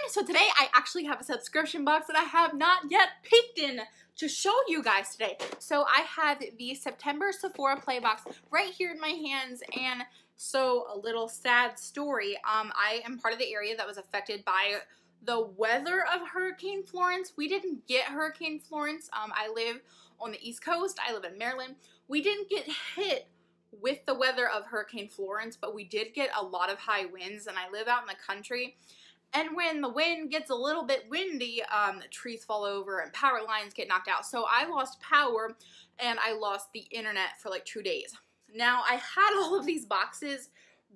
so today I actually have a subscription box that I have not yet peeked in to show you guys today. So I have the Septemeber Sephora Play box right here in my hands, and so a little sad story. I am part of the area that was affected by the weather of Hurricane Florence. We didn't get Hurricane Florence. I live on the East Coast. I live in Maryland. We didn't get hit with the weather of Hurricane Florence, but we did get a lot of high winds, and I live out in the country. And when the wind gets a little bit windy, trees fall over and power lines get knocked out. So I lost power and I lost the internet for like 2 days. Now I had all of these boxes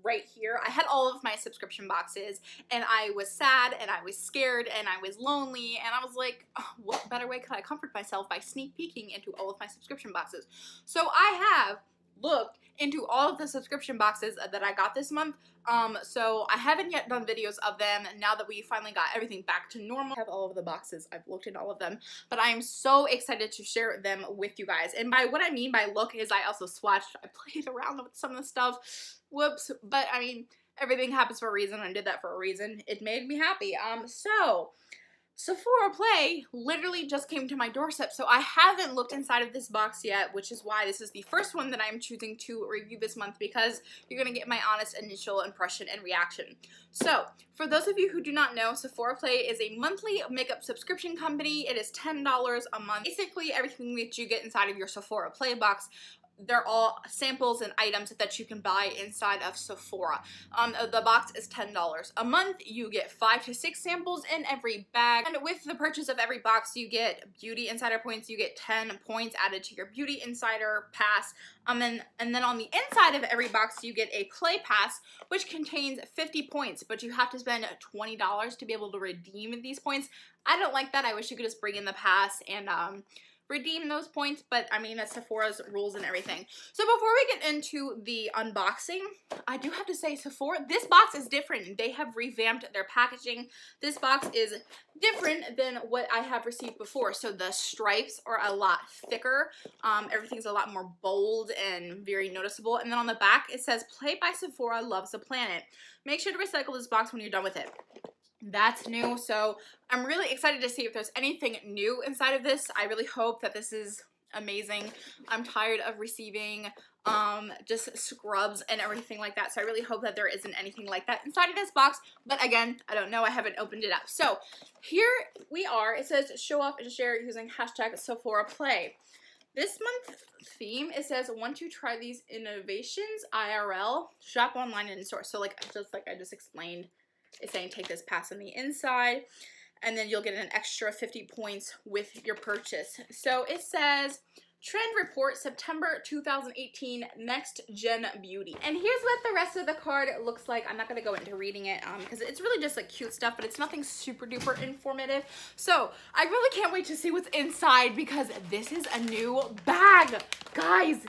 right here. I had all of my subscription boxes, and I was sad and I was scared and I was lonely, and I was like, oh, what better way could I comfort myself by sneak peeking into all of my subscription boxes? So I have looked into all of the subscription boxes that I got this month. So I haven't yet done videos of them now that we finally got everything back to normal. I have all of the boxes. I've looked at all of them, but I am so excited to share them with you guys. And by what I mean by look is I also swatched. I played around with some of the stuff. Whoops. But I mean, everything happens for a reason. I did that for a reason. It made me happy. So Sephora Play literally just came to my doorstep, so I haven't looked inside of this box yet, which is why this is the first one that I'm choosing to review this month, because you're going to get my honest initial impression and reaction. So, for those of you who do not know, Sephora Play is a monthly makeup subscription company. It is $10 a month. Basically, everything that you get inside of your Sephora Play box, they're all samples and items that you can buy inside of Sephora. The box is $10 a month. You get 5 to 6 samples in every bag. And with the purchase of every box, you get Beauty Insider points. You get 10 points added to your Beauty Insider pass. And then on the inside of every box, you get a Play Pass, which contains 50 points, but you have to spend $20 to be able to redeem these points. I don't like that. I wish you could just bring in the pass and redeem those points, but I mean, that's Sephora's rules and everything. So before we get into the unboxing, I do have to say Sephora, this box is different. They have revamped their packaging. This box is different than what I have received before. So the stripes are a lot thicker. Everything's a lot more bold and very noticeable. And then on the back, it says, "Play by Sephora loves the planet. Make sure to recycle this box when you're done with it." That's new, so I'm really excited to see if there's anything new inside of this. I really hope that this is amazing. I'm tired of receiving just scrubs and everything like that, so I really hope that there isn't anything like that inside of this box. But again, I don't know. I haven't opened it up. So here we are. It says show off and share using hashtag Sephora Play. This month's theme, it says, "Want to try these innovations IRL? Shop online and in store." So like I just explained, it's saying take this pass on the inside, and then you'll get an extra 50 points with your purchase. So it says, Trend Report September 2018 Next Gen Beauty. And here's what the rest of the card looks like. I'm not going to go into reading it because it's really just like cute stuff, but it's nothing super duper informative. So I really can't wait to see what's inside, because this is a new bag. Guys,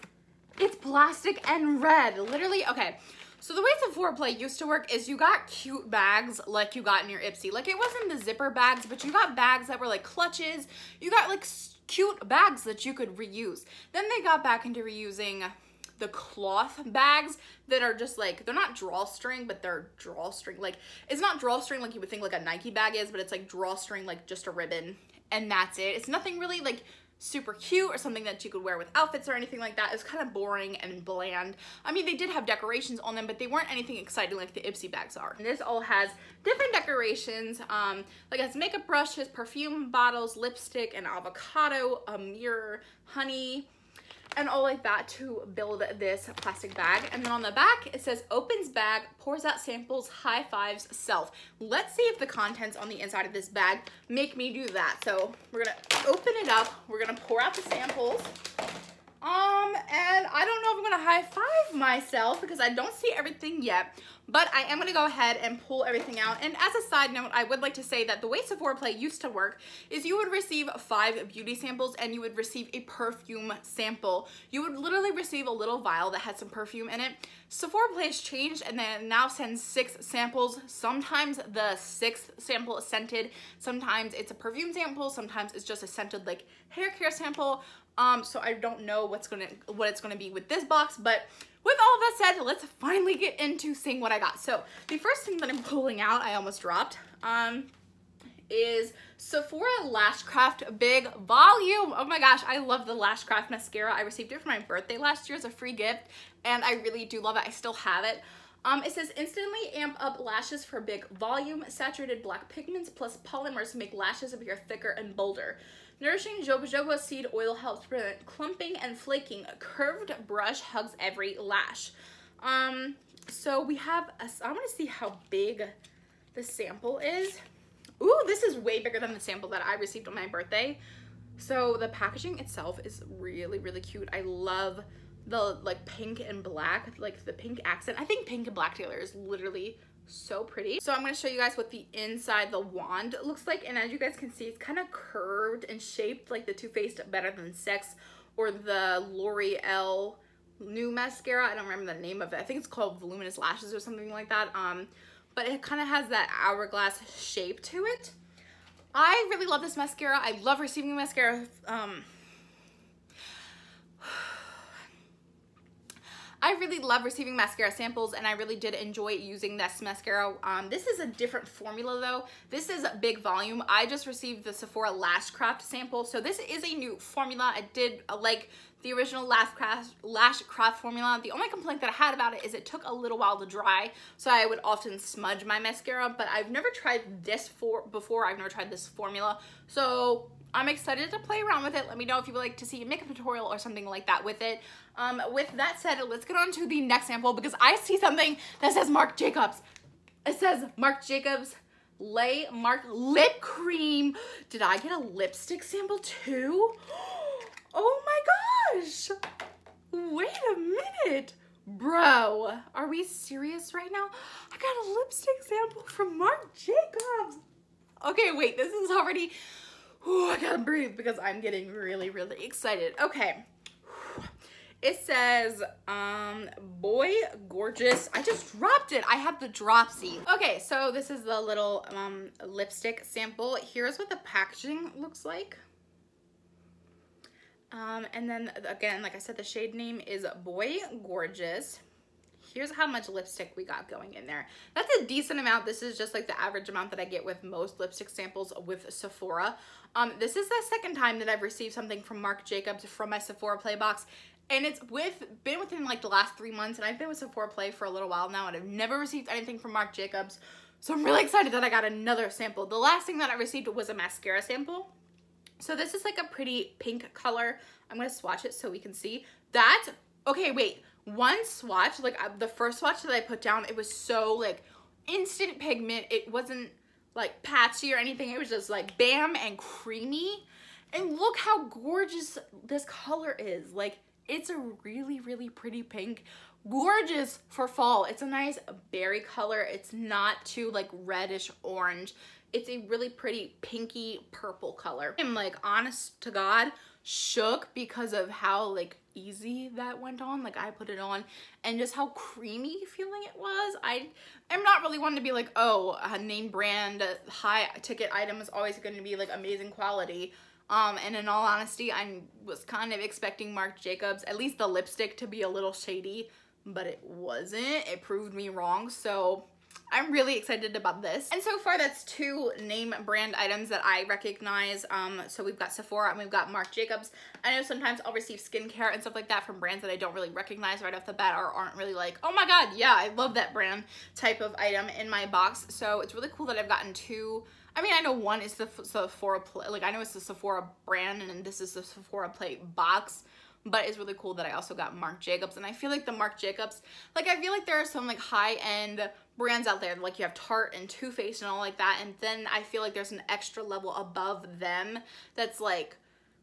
it's plastic and red. Literally, okay. So the way Sephora Play used to work is you got cute bags like you got in your Ipsy. Like, it wasn't the zipper bags, but you got bags that were like clutches. You got like cute bags that you could reuse. Then they got back into reusing the cloth bags that are just like, they're not drawstring, but they're drawstring. Like, it's not drawstring like you would think like a Nike bag is, but it's like drawstring, like just a ribbon, and that's it. It's nothing really like super cute or something that you could wear with outfits or anything like that. It's kind of boring and bland. I mean, they did have decorations on them, but they weren't anything exciting like the Ipsy bags are. And this all has different decorations, like it has makeup brushes, perfume bottles, lipstick, an avocado, a mirror, honey, and all like that to build this plastic bag. And then on the back, it says opens bag, pours out samples, high fives, self. Let's see if the contents on the inside of this bag make me do that. So we're gonna open it up. We're gonna pour out the samples. And I don't know if I'm gonna high five myself because I don't see everything yet, but I am gonna go ahead and pull everything out. And as a side note, I would like to say that the way Sephora Play used to work is you would receive 5 beauty samples and you would receive a perfume sample. You would literally receive a little vial that had some perfume in it. Sephora Play has changed and then now sends 6 samples. Sometimes the 6th sample is scented, sometimes it's a perfume sample, sometimes it's just a scented like hair care sample. So I don't know what it's gonna be with this box, but with all of that said, let's finally get into seeing what I got. So the first thing that I'm pulling out, I almost dropped. is Sephora Lashcraft Big Volume. Oh my gosh, I love the Lashcraft mascara. I received it for my birthday last year as a free gift, and I really do love it. I still have it. It says instantly amp up lashes for big volume, saturated black pigments plus polymers to make lashes appear thicker and bolder. Nourishing jojoba seed oil helps prevent clumping and flaking. A curved brush hugs every lash. So we have, I want to see how big the sample is. Ooh, this is way bigger than the sample that I received on my birthday. So the packaging itself is really, really cute. I love the like pink and black, like the pink accent. I think pink and black together is literally so pretty. So I'm going to show you guys what the inside the wand looks like, and as you guys can see, it's kind of curved and shaped like the Too Faced Better Than Sex or the L'Oreal new mascara. I don't remember the name of it. I think it's called Voluminous Lashes or something like that. But it kind of has that hourglass shape to it. I really love this mascara. I love receiving mascara. I really love receiving mascara samples, and I really did enjoy using this mascara. This is a different formula though. This is a big volume. I just received the Sephora Lashcraft sample, so this is a new formula. I did like the original Lashcraft formula. The only complaint that I had about it is it took a little while to dry, so I would often smudge my mascara, but I've never tried this before. I've never tried this formula, so I'm excited to play around with it. Let me know if you would like to see a makeup tutorial or something like that with it. With that said, let's get on to the next sample because I see something that says Marc Jacobs. It says Marc Jacobs Lay Mark Lip Cream. Did I get a lipstick sample too? Oh my gosh. Wait a minute. Bro, are we serious right now? I got a lipstick sample from Marc Jacobs. Okay, wait, this is already... Ooh, I gotta breathe because I'm getting really, really excited. Okay. It says, Boy Gorgeous. I just dropped it. I have the dropsy. Okay, so this is the little lipstick sample. Here's what the packaging looks like. And then again, like I said, the shade name is Boy Gorgeous. Here's how much lipstick we got going in there. That's a decent amount. This is just like the average amount that I get with most lipstick samples with Sephora. This is the second time that I've received something from Marc Jacobs from my Sephora Play box. And it's been within like the last 3 months, and I've been with Sephora Play for a little while now, and I've never received anything from Marc Jacobs. So I'm really excited that I got another sample. The last thing that I received was a mascara sample. So this is like a pretty pink color. I'm gonna swatch it so we can see. That, okay, wait. One swatch, like the first swatch that I put down, it was so like instant pigment. It wasn't like patchy or anything. It was just like bam and creamy. And look how gorgeous this color is. Like, it's a really, really pretty pink. Gorgeous for fall. It's a nice berry color. It's not too like reddish orange. It's a really pretty pinky purple color. I'm like, honest to God, shook because of how like easy that went on. Like, I put it on and just how creamy feeling it was. I'm not really one to be like, oh, a name brand high ticket item is always going to be like amazing quality. And in all honesty, I was kind of expecting Marc Jacobs, at least the lipstick, to be a little shady, but it wasn't. It proved me wrong, so I'm really excited about this. And so far, that's 2 name brand items that I recognize. So we've got Sephora and we've got Marc Jacobs. I know sometimes I'll receive skincare and stuff like that from brands that I don't really recognize right off the bat or aren't really like, oh my God, yeah, I love that brand type of item in my box. So it's really cool that I've gotten 2. I mean, I know one is the Sephora Play, like I know it's the Sephora brand, and then this is the Sephora Play box, but it's really cool that I also got Marc Jacobs. And I feel like the Marc Jacobs, like I feel like there are some like high-end brands out there, like you have Tarte and Too Faced and all like that, and then I feel like there's an extra level above them that's like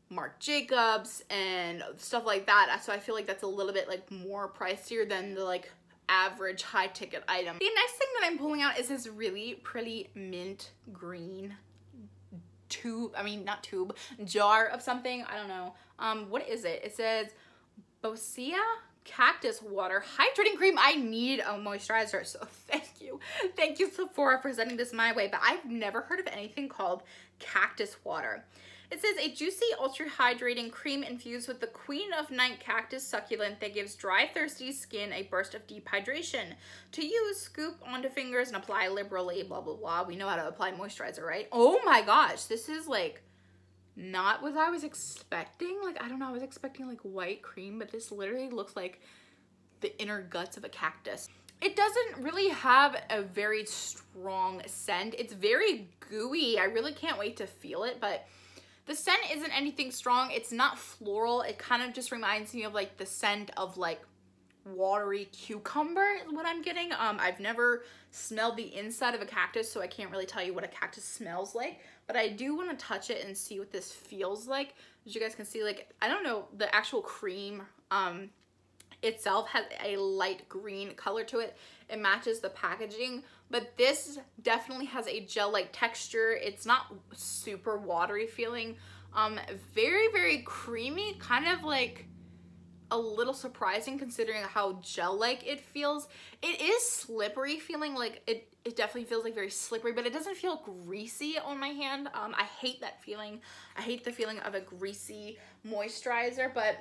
Marc Jacobs and stuff like that. So I feel like that's a little bit like more pricier than the like average high ticket item. The next thing that I'm pulling out is this really pretty mint green jar of something. I don't know. What is it? It says Boscia Cactus Water Hydrating Cream. I need a moisturizer, so thank you. Thank you, Sephora, for sending this my way, but I've never heard of anything called Cactus Water. It says, a juicy, ultra-hydrating cream infused with the Queen of Night cactus succulent that gives dry, thirsty skin a burst of deep hydration. To use, scoop onto fingers and apply liberally, blah, blah, blah. We know how to apply moisturizer, right? Oh my gosh, this is like not what I was expecting. Like, I don't know, I was expecting like white cream, but this literally looks like the inner guts of a cactus. It doesn't really have a very strong scent. It's very gooey. I really can't wait to feel it, but the scent isn't anything strong. It's not floral. It kind of just reminds me of like the scent of like watery cucumber is what I'm getting. I've never smelled the inside of a cactus, so I can't really tell you what a cactus smells like, but I do want to touch it and see what this feels like. As you guys can see, like, I don't know, the actual cream itself has a light green color to it. It matches the packaging, but this definitely has a gel-like texture. It's not super watery feeling. Very, very creamy, kind of like a little surprising considering how gel-like it feels. It is slippery feeling, like it definitely feels like very slippery, but it doesn't feel greasy on my hand. I hate that feeling. I hate the feeling of a greasy moisturizer, but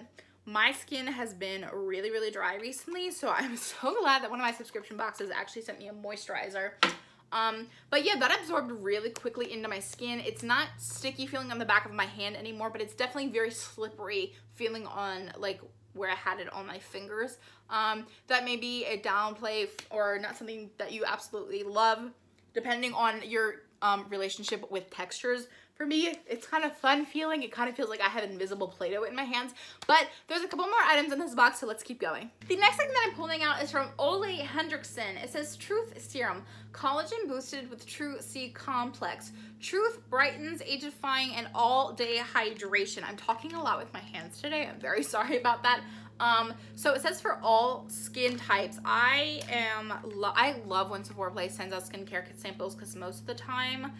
my skin has been really, really dry recently, so I'm so glad that one of my subscription boxes actually sent me a moisturizer. But yeah, that absorbed really quickly into my skin. It's not sticky feeling on the back of my hand anymore, but it's definitely very slippery feeling on like where I had it on my fingers. That may be a downplay or not something that you absolutely love, depending on your relationship with textures. For me, it's kind of fun feeling. It kind of feels like I have invisible Play-Doh in my hands, but there's a couple more items in this box, so let's keep going. The next thing that I'm pulling out is from Ole Henriksen. It says Truth Serum, collagen boosted with True C Complex. Truth brightens, age-defying, and all-day hydration. I'm talking a lot with my hands today. I'm very sorry about that. So it says for all skin types. I love when Sephora Play sends out skincare samples because most of the time,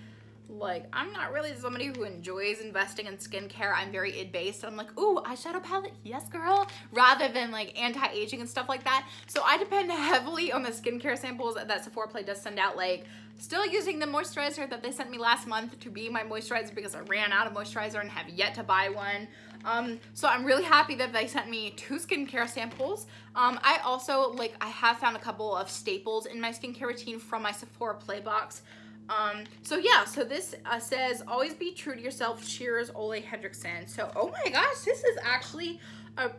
like, I'm not really somebody who enjoys investing in skincare. I'm very id-based. I'm like, ooh, eyeshadow palette, yes girl, rather than like anti-aging and stuff like that. So I depend heavily on the skincare samples that Sephora Play does send out. Like, still using the moisturizer that they sent me last month to be my moisturizer because I ran out of moisturizer and have yet to buy one. So I'm really happy that they sent me 2 skincare samples. I also, like, I have found a couple of staples in my skincare routine from my Sephora Play box. So yeah, so this says, always be true to yourself. Cheers, Ole Henriksen. So, oh my gosh, this is actually a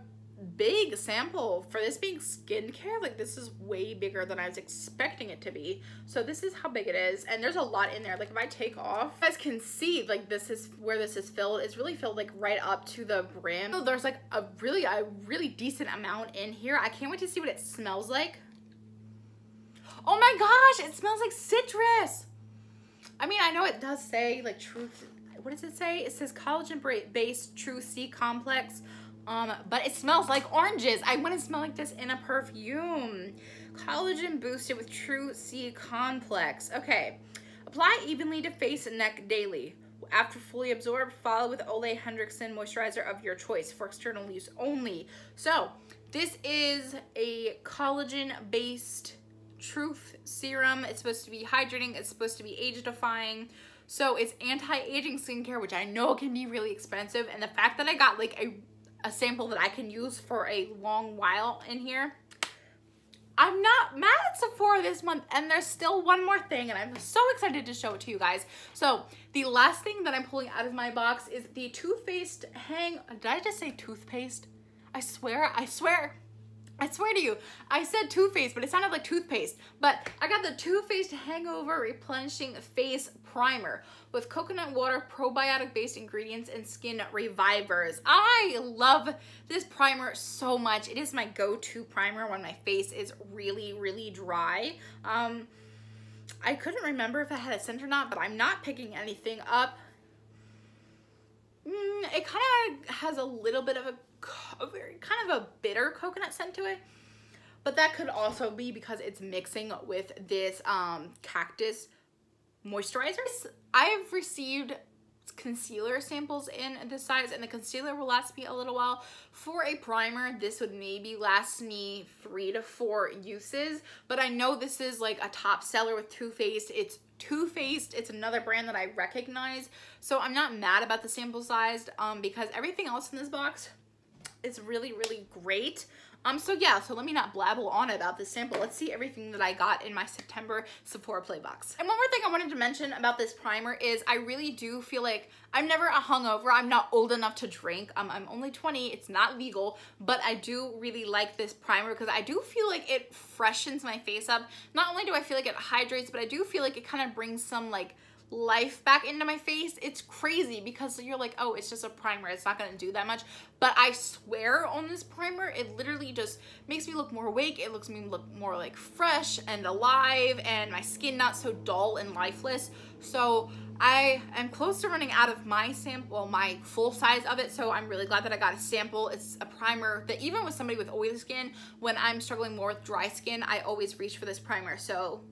big sample for this being skincare. Like, this is way bigger than I was expecting it to be. So this is how big it is, and there's a lot in there. Like, if I take off, you guys can see, like, this is where this is filled. It's really filled like right up to the brim. So there's like a really decent amount in here. I can't wait to see what it smells like. Oh my gosh, it smells like citrus. I mean, I know it does say like Truth, what does it say? It says collagen-based True C Complex, but it smells like oranges. I want to smell like this in a perfume. Collagen boosted with True C Complex. Okay, apply evenly to face and neck daily. After fully absorbed, follow with Ole Henriksen moisturizer of your choice for external use only. So this is a collagen-based Truth serum. It's supposed to be hydrating. It's supposed to be age-defying. So it's anti-aging skincare, which I know can be really expensive. And the fact that I got like a sample that I can use for a long while in here, I'm not mad at Sephora this month. And there's still one more thing, and I'm so excited to show it to you guys. So the last thing that I'm pulling out of my box is the Too Faced did I just say toothpaste? I swear to you, I said Too Faced, but it sounded like toothpaste. But I got the Too Faced Hangover Replenishing Face Primer with coconut water, probiotic-based ingredients, and skin revivers. I love this primer so much. It is my go-to primer when my face is really, really dry. I couldn't remember if I had a scent or not, but I'm not picking anything up. It kind of has a little bit of a kind of a bitter coconut scent to it, but that could also be because it's mixing with this cactus moisturizer. I've received concealer samples in this size, and the concealer will last me a little while. For a primer, this would maybe last me 3 to 4 uses, but I know this is like a top seller with Too Faced. It's Too Faced, it's another brand that I recognize, so I'm not mad about the sample size because everything else in this box is really, really great. So yeah, so let me not blabble on about this sample. Let's see everything that I got in my September Sephora Play box. And one more thing I wanted to mention about this primer is I really do feel like I'm never a hungover. I'm not old enough to drink. I'm only 20, it's not legal, but I do really like this primer because I do feel like it freshens my face up. Not only do I feel like it hydrates, but I do feel like it kind of brings some like life back into my face. It's crazy because you're like, oh, it's just a primer, it's not gonna do that much, but I swear on this primer, it literally just makes me look more awake. It looks me look more like fresh and alive, and my skin not so dull and lifeless. So I am close to running out of my sample, my full size of it, so I'm really glad that I got a sample. It's a primer that even with somebody with oily skin, when I'm struggling more with dry skin, I always reach for this primer. So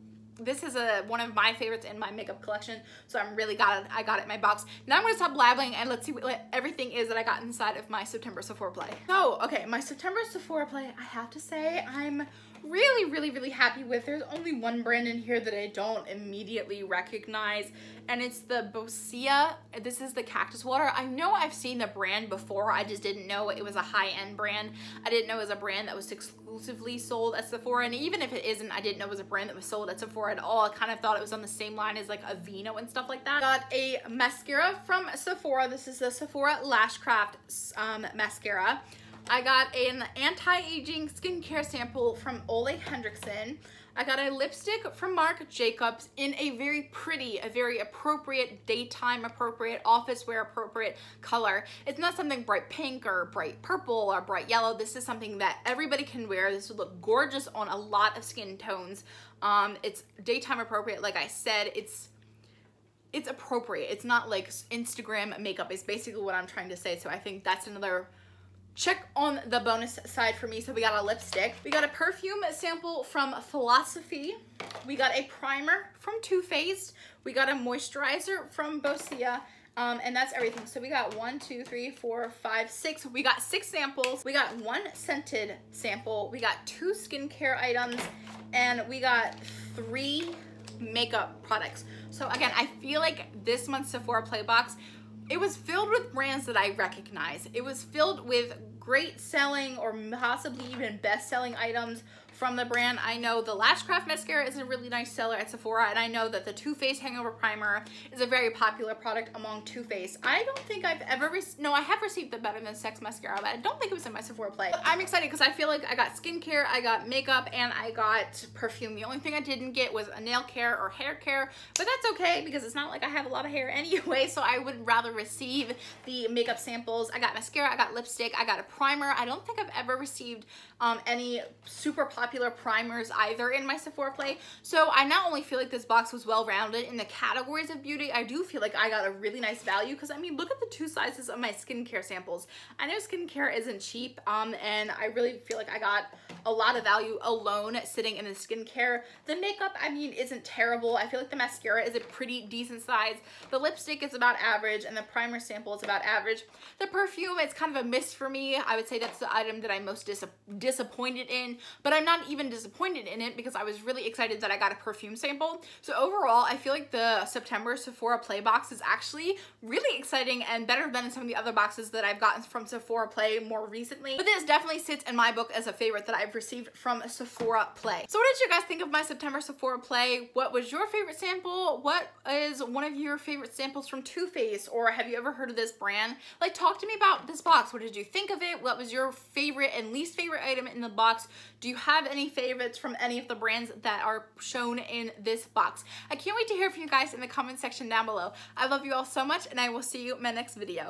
this is one of my favorites in my makeup collection, so I'm really glad I got it in my box. Now I'm gonna stop blabbling and let's see what everything is that I got inside of my September Sephora Play. So, okay, my September Sephora Play, I have to say, I'm really, really, really happy with. There's only one brand in here that I don't immediately recognize, and it's the Boscia. This is the cactus water. I know I've seen the brand before, I just didn't know it was a high-end brand. I didn't know it was a brand that was exclusively sold at Sephora, and even if it isn't, I didn't know it was a brand that was sold at Sephora at all. I kind of thought it was on the same line as like Aveeno and stuff like that. Got a mascara from Sephora. This is the Sephora Lashcraft mascara. I got an anti-aging skincare sample from Ole Hendrickson. I got a lipstick from Marc Jacobs in a very pretty, a very appropriate, daytime appropriate, office wear appropriate color. It's not something bright pink or bright purple or bright yellow. This is something that everybody can wear. This would look gorgeous on a lot of skin tones. It's daytime appropriate, like I said. It's appropriate. It's not like Instagram makeup is basically what I'm trying to say. So I think that's another check on the bonus side for me. So we got a lipstick, we got a perfume sample from Philosophy, we got a primer from Too Faced, we got a moisturizer from Boscia, and that's everything. So we got 1, 2, 3, 4, 5, 6. We got 6 samples. We got 1 scented sample. We got 2 skincare items, and we got 3 makeup products. So again, I feel like this month's Sephora Play box, it was filled with brands that I recognize. It was filled with great selling or possibly even best-selling items from the brand. I know the Lashcraft mascara is a really nice seller at Sephora, and I know that the Too Faced Hangover Primer is a very popular product among Too Faced. I don't think I've ever no, I have received the Better Than Sex mascara, but I don't think it was in my Sephora Play. But I'm excited because I feel like I got skincare, I got makeup, and I got perfume. The only thing I didn't get was a nail care or hair care, but that's okay because it's not like I have a lot of hair anyway, so I would rather receive the makeup samples. I got mascara, I got lipstick, I got a primer. I don't think I've ever received any super popular primers either in my Sephora Play. So I not only feel like this box was well-rounded in the categories of beauty, I do feel like I got a really nice value because, I mean, look at the 2 sizes of my skincare samples. I know skincare isn't cheap, and I really feel like I got a lot of value alone sitting in the skincare. The makeup, I mean, isn't terrible. I feel like the mascara is a pretty decent size. The lipstick is about average, and the primer sample is about average. The perfume, it's kind of a miss for me. I would say that's the item that I'm most disappointed in, but I'm not even disappointed in it because I was really excited that I got a perfume sample. So overall, I feel like the September Sephora Play box is actually really exciting and better than some of the other boxes that I've gotten from Sephora Play more recently. But this definitely sits in my book as a favorite that I've received from Sephora Play. So what did you guys think of my September Sephora Play? What was your favorite sample? What is one of your favorite samples from Too Faced? Or have you ever heard of this brand? Like, talk to me about this box. What did you think of it? What was your favorite and least favorite item in the box? Do you have any favorites from any of the brands that are shown in this box? I can't wait to hear from you guys in the comment section down below. I love you all so much, and I will see you in my next video.